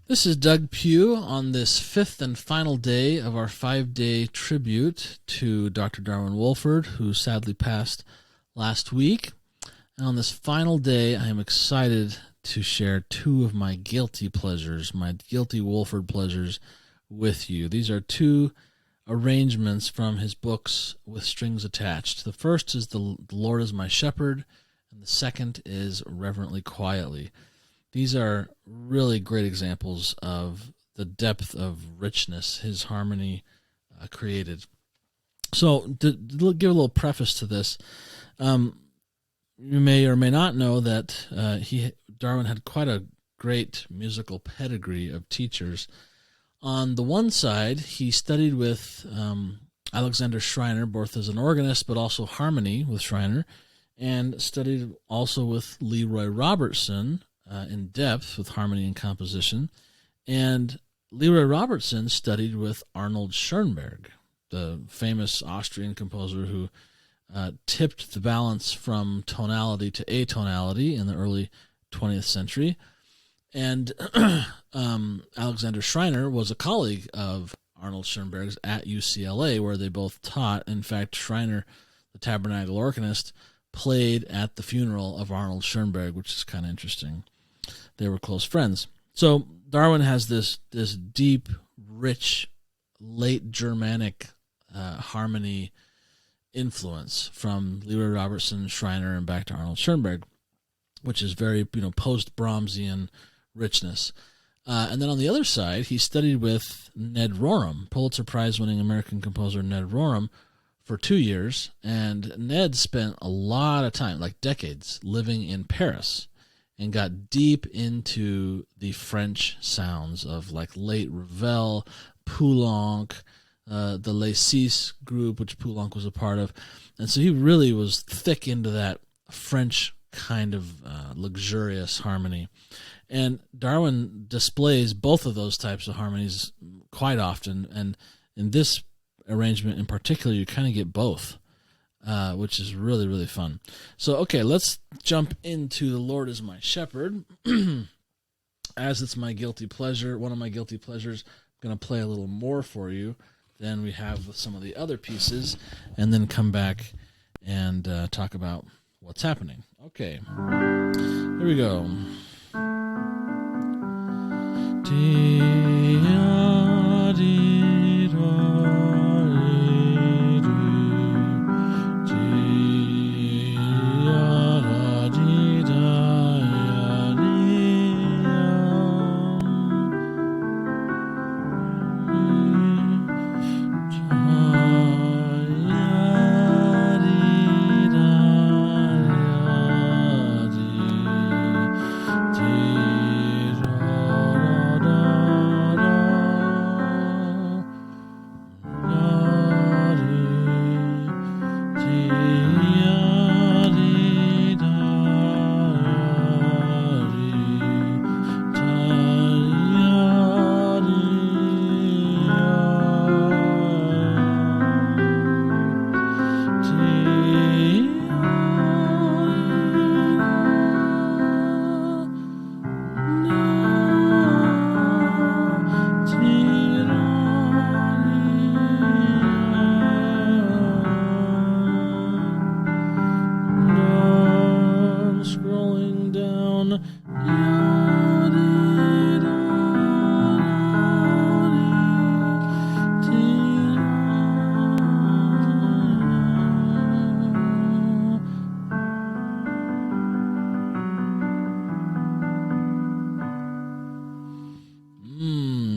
This is Doug Pugh on this fifth and final day of our 5-day tribute to Dr. Darwin Wolford, who sadly passed last week. And on this final day, I am excited to share two of my guilty pleasures, my guilty Wolford pleasures, with you. These are two arrangements from his books with strings attached. The first is The Lord is My Shepherd, and the second is Reverently Quietly. These are really great examples of the depth of richness his harmony created. So, to give a little preface to this, you may or may not know that Darwin had quite a great musical pedigree of teachers. On the one side, he studied with Alexander Schreiner, both as an organist but also harmony with Schreiner, and studied also with Leroy Robertson in depth with harmony and composition. And Leroy Robertson studied with Arnold Schoenberg, the famous Austrian composer who tipped the balance from tonality to atonality in the early 20th century. And Alexander Schreiner was a colleague of Arnold Schoenberg's at UCLA, where they both taught. In fact, Schreiner, the tabernacle organist, played at the funeral of Arnold Schoenberg, which is kind of interesting. They were close friends. So Darwin has this deep, rich, late Germanic harmony influence from Leroy Robertson, Schreiner, and back to Arnold Schoenberg, which is very post-Brahmsian richness. And then on the other side, he studied with Ned Rorem, Pulitzer Prize-winning American composer Ned Rorem, for 2 years. And Ned spent a lot of time, like decades, living in Paris, and got deep into the French sounds of like late Ravel, Poulenc, the Les Six group, which Poulenc was a part of. And so he really was thick into that French kind of luxurious harmony. And Darwin displays both of those types of harmonies quite often. And in this arrangement in particular, you kind of get both. Which is really, really fun. So, okay, let's jump into The Lord is My Shepherd. As it's my guilty pleasure, one of my guilty pleasures, I'm going to play a little more for you than we have with some of the other pieces, and then come back and talk about what's happening. Okay, here we go.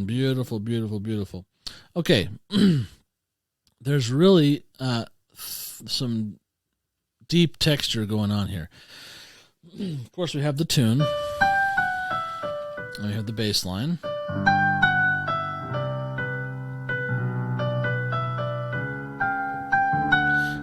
Beautiful, beautiful, beautiful. Okay, there's really some deep texture going on here. Of course, we have the tune, and we have the bass line.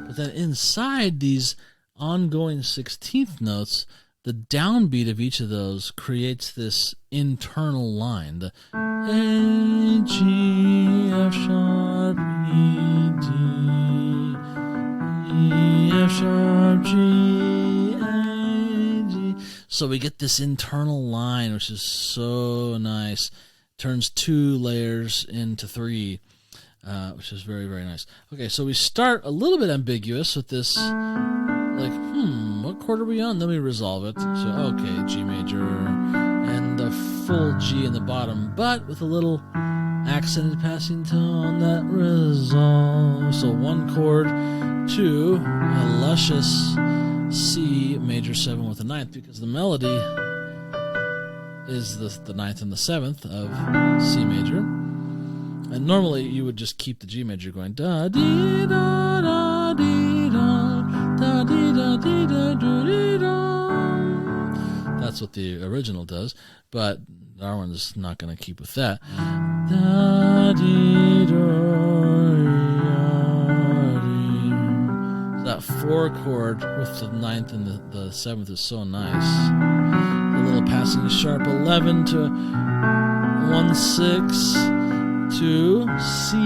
But then inside these ongoing 16th notes, the downbeat of each of those creates this internal line. The A, G, F sharp, E, D, E, F sharp, G, A, G. So we get this internal line, which is so nice. turns 2 layers into 3, which is very, very nice. Okay, so we start a little bit ambiguous with this, like, what chord are we on? Then we resolve it. So, okay, G major, and the full G in the bottom, but with a little accented passing tone that resolves. So 1 chord to a luscious C major 7 with a 9th, because the melody is the 9th and the 7th of C major. And normally you would just keep the G major going, da dee da da dee da da dee da dee da do dee da. That's what the original does, but Darwin is not going to keep with that. Da dee da. That 4 chord with the 9th and the 7th is so nice. The little passing sharp 11 to 1/6 to C,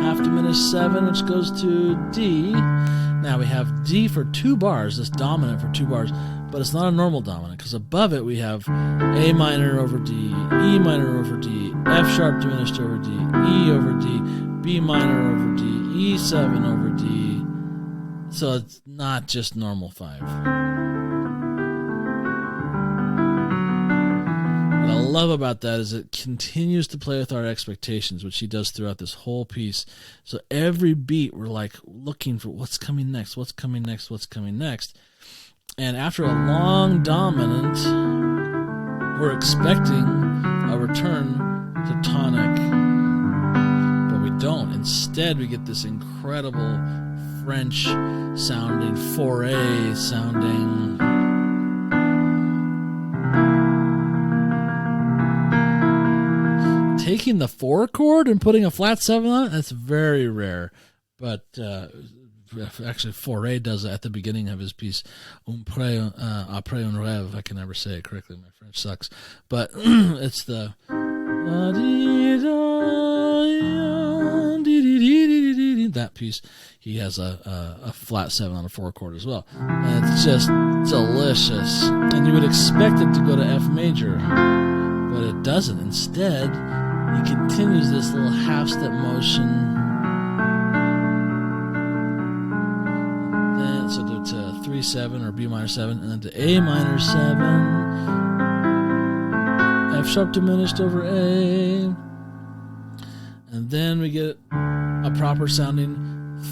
half diminished 7, which goes to D. Now we have D for 2 bars, this dominant for 2 bars, but it's not a normal dominant, because above it we have A minor over D, E minor over D, F sharp diminished over D, E over D, B minor over D, E7 over D. So it's not just normal 5. What I love about that is it continues to play with our expectations, which he does throughout this whole piece. So every beat we're like looking for what's coming next, what's coming next, what's coming next. And after a long dominant, we're expecting a return to tonic, but we don't. Instead, we get this incredible French sounding 4A sounding. Taking the 4 chord and putting a flat 7 on it, that's very rare. But actually 4A does it at the beginning of his piece, après un rêve. I can never say it correctly. My French sucks. But it's the that piece. He has a flat 7 on a 4 chord as well. And it's just delicious. And you would expect it to go to F major, but it doesn't. Instead, he continues this little half-step motion. Then, so to 3/7 or B minor 7, and then to A minor 7, F sharp diminished over A, and then we get a proper sounding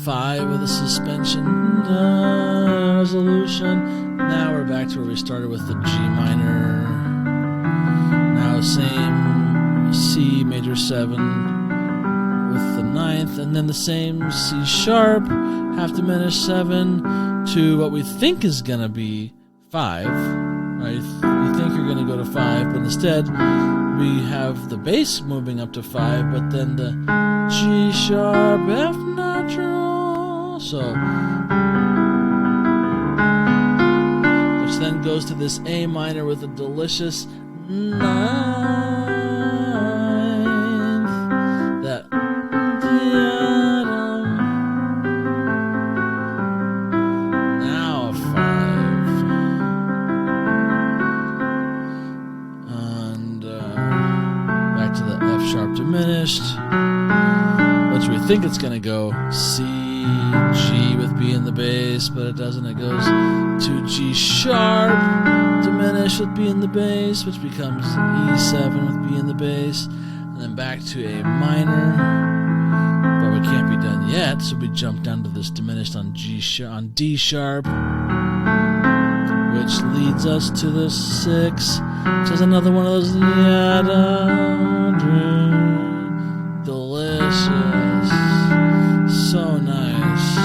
5 with a suspension resolution. Now we're back to where we started with the G minor. Now same C major 7 with the 9th, and then the same C sharp, half diminished 7 to what we think is going to be 5. Right? You think you're going to go to 5, but instead we have the bass moving up to 5, but then the G sharp, F natural. So, which then goes to this A minor with a delicious 9th. That now 5, and back to the F sharp diminished, which we think it's going to go C, G with B in the bass, but it doesn't. It goes to G sharp diminished with B in the bass, which becomes E7 with B in the bass, and then back to A minor, but we can't be done yet, so we jump down to this diminished on D sharp, which leads us to the 6, which is another one of those delicious, so nice.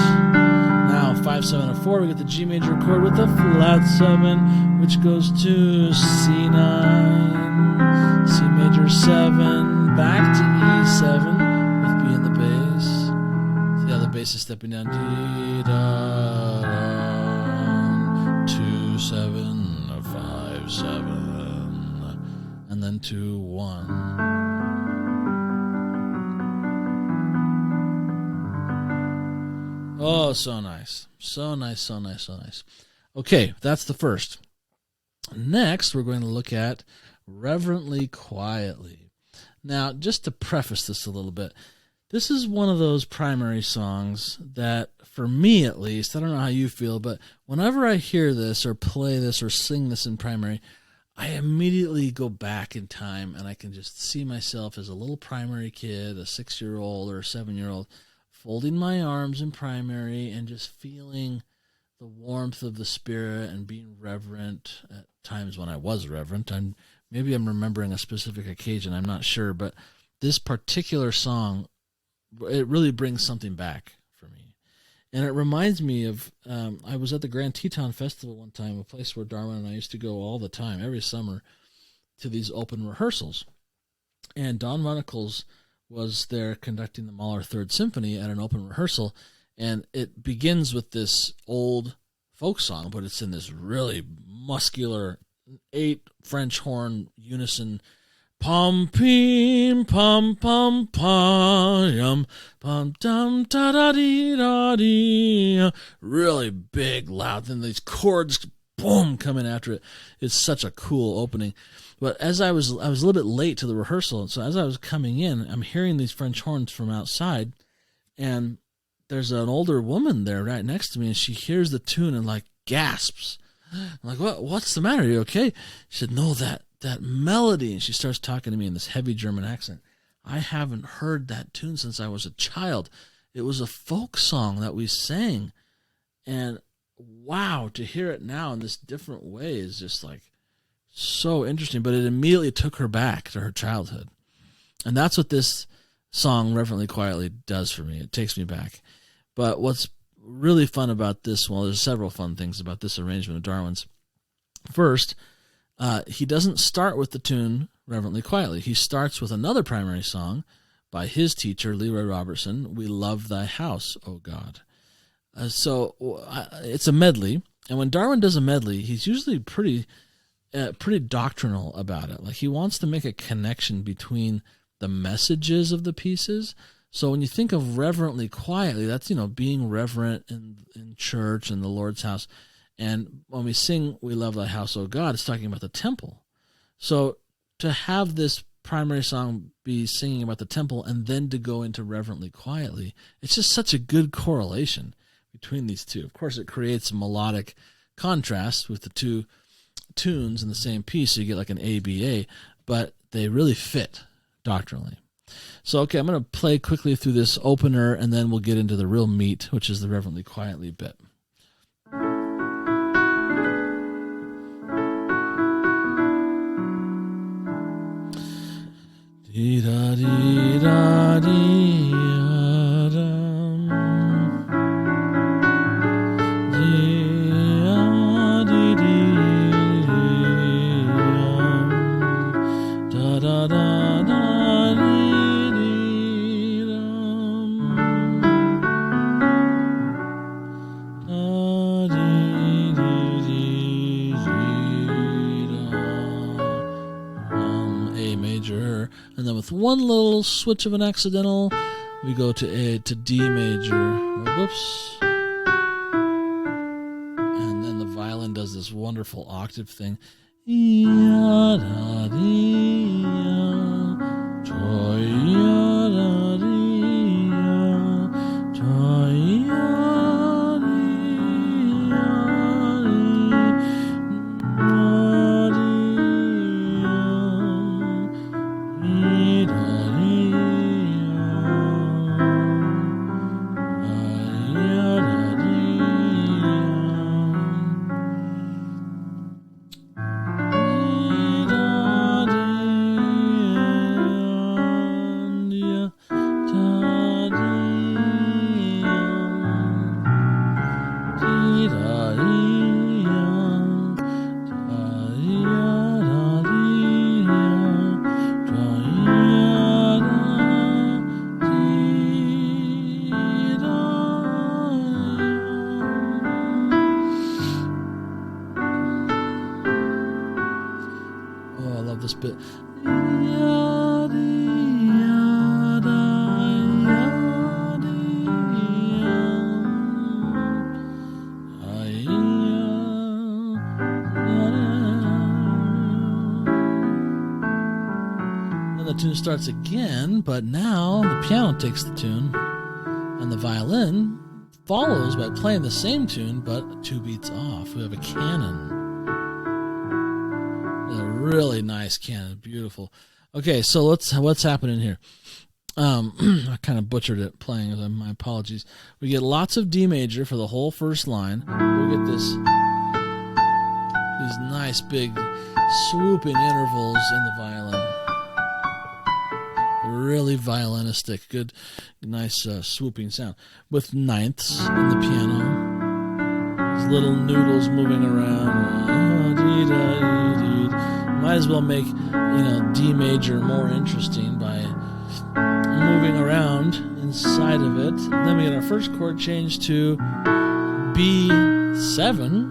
Now 5, 7, and 4, we get the G major chord with the flat 7, which goes to C9, C major 7, back to E7 with B in the bass. See how the bass is stepping down. D, da, da, 2, 7, 5, 7, and then 2, 1. Oh, so nice. So nice, so nice, so nice. Okay, that's the first. Next, we're going to look at Reverently Quietly. Now, just to preface this a little bit, this is one of those primary songs that, for me at least, I don't know how you feel, but whenever I hear this or play this or sing this in primary, I immediately go back in time and I can just see myself as a little primary kid, a 6-year-old or a 7-year-old, folding my arms in primary and just feeling the warmth of the Spirit and being reverent at times when I was reverent. Maybe I'm remembering a specific occasion, I'm not sure, but this particular song, it really brings something back for me. And it reminds me of, I was at the Grand Teton Festival one time, a place where Darwin and I used to go all the time, every summer, to these open rehearsals. And Don Runnels was there conducting the Mahler Third Symphony at an open rehearsal, and it begins with this old folk song, but it's in this really muscular 8 French horn unison. Pom pim pom pom pom pom dum da da dee da dee. Really big, loud, and these chords boom coming after it. It's such a cool opening. But as I was a little bit late to the rehearsal, so as I was coming in, I'm hearing these French horns from outside, and there's an older woman there right next to me, and she hears the tune and like gasps. I'm like, what's the matter? Are you okay? She said, no, that melody. And she starts talking to me in this heavy German accent. I haven't heard that tune since I was a child. It was a folk song that we sang. And wow, to hear it now in this different way is just like so interesting. But it immediately took her back to her childhood. And that's what this song, Reverently Quietly, does for me. It takes me back. But what's really fun about this, well, there's several fun things about this arrangement of Darwin's. First, he doesn't start with the tune Reverently Quietly. He starts with another primary song by his teacher, Leroy Robertson, We Love Thy House, O God. So it's a medley, and when Darwin does a medley, he's usually pretty doctrinal about it. Like, he wants to make a connection between the messages of the pieces. So when you think of Reverently Quietly, that's, being reverent in church and the Lord's house. And when we sing We Love Thy House, O God, it's talking about the temple. So to have this primary song be singing about the temple and then to go into Reverently Quietly, it's just such a good correlation between these two. Of course, it creates a melodic contrast with the two tunes in the same piece, so you get like an ABA, but they really fit doctrinally. So, okay, I'm going to play quickly through this opener, and then we'll get into the real meat, which is the Reverently Quietly bit. And then with one little switch of an accidental, we go to D major. Whoops. And then the violin does this wonderful octave thing. This bit. Then the tune starts again, but now the piano takes the tune, and the violin follows by playing the same tune, but 2 beats off. We have a canon. A really nice canon. Beautiful. Okay, so what's happening here? I kind of butchered it playing, my apologies. We get lots of D major for the whole first line. We get these nice big swooping intervals in the violin. Really violinistic, good, nice swooping sound. With ninths in the piano. These little noodles moving around. Might as well make, D major more interesting by moving around inside of it. And then we get our first chord change to B7,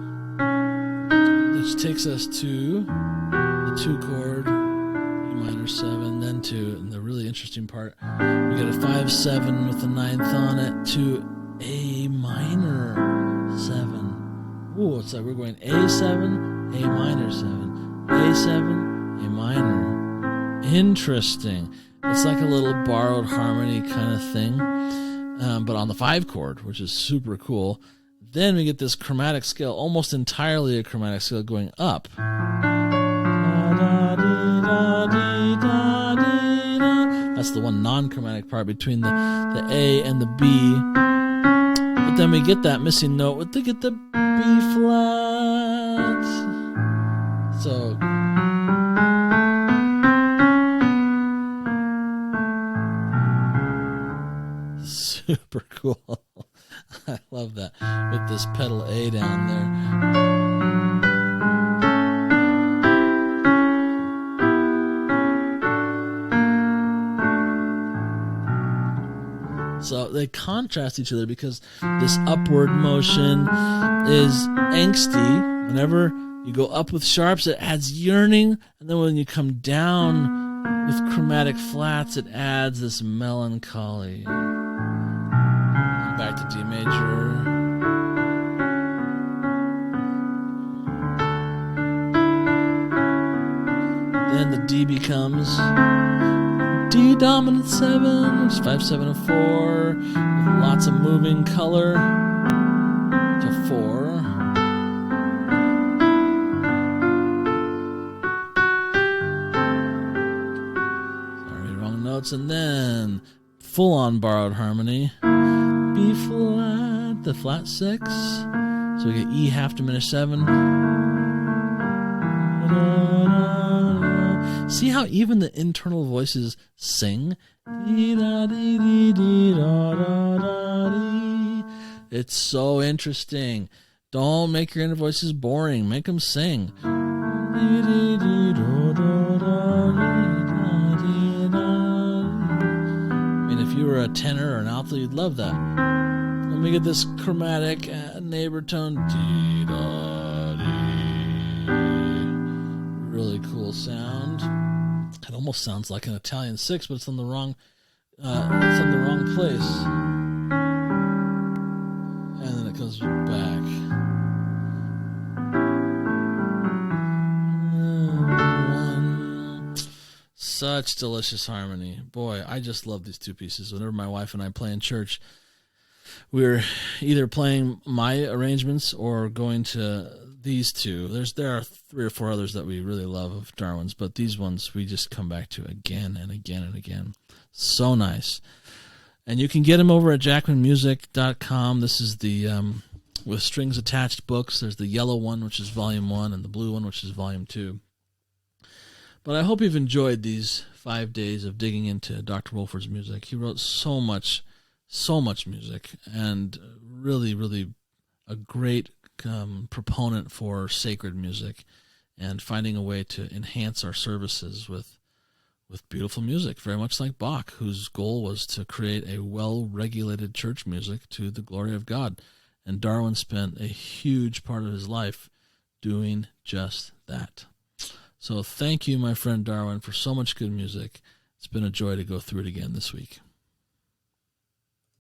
which takes us to the 2 chord, E minor 7, then to, and the really interesting part, we get a 5-7 with the 9th on it to A minor 7. Ooh, it's like we're going A7, A minor 7, A7, A minor. Interesting. It's like a little borrowed harmony kind of thing, but on the 5 chord, which is super cool. Then we get this chromatic scale, almost entirely a chromatic scale going up. That's the one non-chromatic part between the A and the B. But then we get that missing note with the B flat. So super cool. I love that. With this pedal A down there. So they contrast each other because this upward motion is angsty. Whenever you go up with sharps, it adds yearning. And then when you come down with chromatic flats, it adds this melancholy. Back to D major. Then the D becomes D dominant 7, which is 5-7 and 4, with lots of moving color to 4. Sorry, wrong notes. And then full on borrowed harmony. B flat, the flat 6. So we get E half diminished 7. See how even the internal voices sing? It's so interesting. Don't make your inner voices boring. Make them sing. I mean, if you were a tenor or an alto, you'd love that. Let me get this chromatic neighbor tone. Really cool sound. It almost sounds like an Italian 6, but it's on the wrong. It's on the wrong place. And then it comes back. Such delicious harmony. Boy, I just love these 2 pieces. Whenever my wife and I play in church, we're either playing my arrangements or going to these 2. There are 3 or 4 others that we really love of Darwin's, but these ones we just come back to again and again and again. So nice. And you can get them over at jackmanmusic.com. This is the with strings attached books. There's the yellow one, which is volume 1, and the blue one, which is volume 2. But I hope you've enjoyed these 5 days of digging into Dr. Wolford's music. He wrote so much music, and really, really a great proponent for sacred music and finding a way to enhance our services with beautiful music, very much like Bach, whose goal was to create a well-regulated church music to the glory of God. And Darwin spent a huge part of his life doing just that. So thank you, my friend Darwin, for so much good music. It's been a joy to go through it again this week.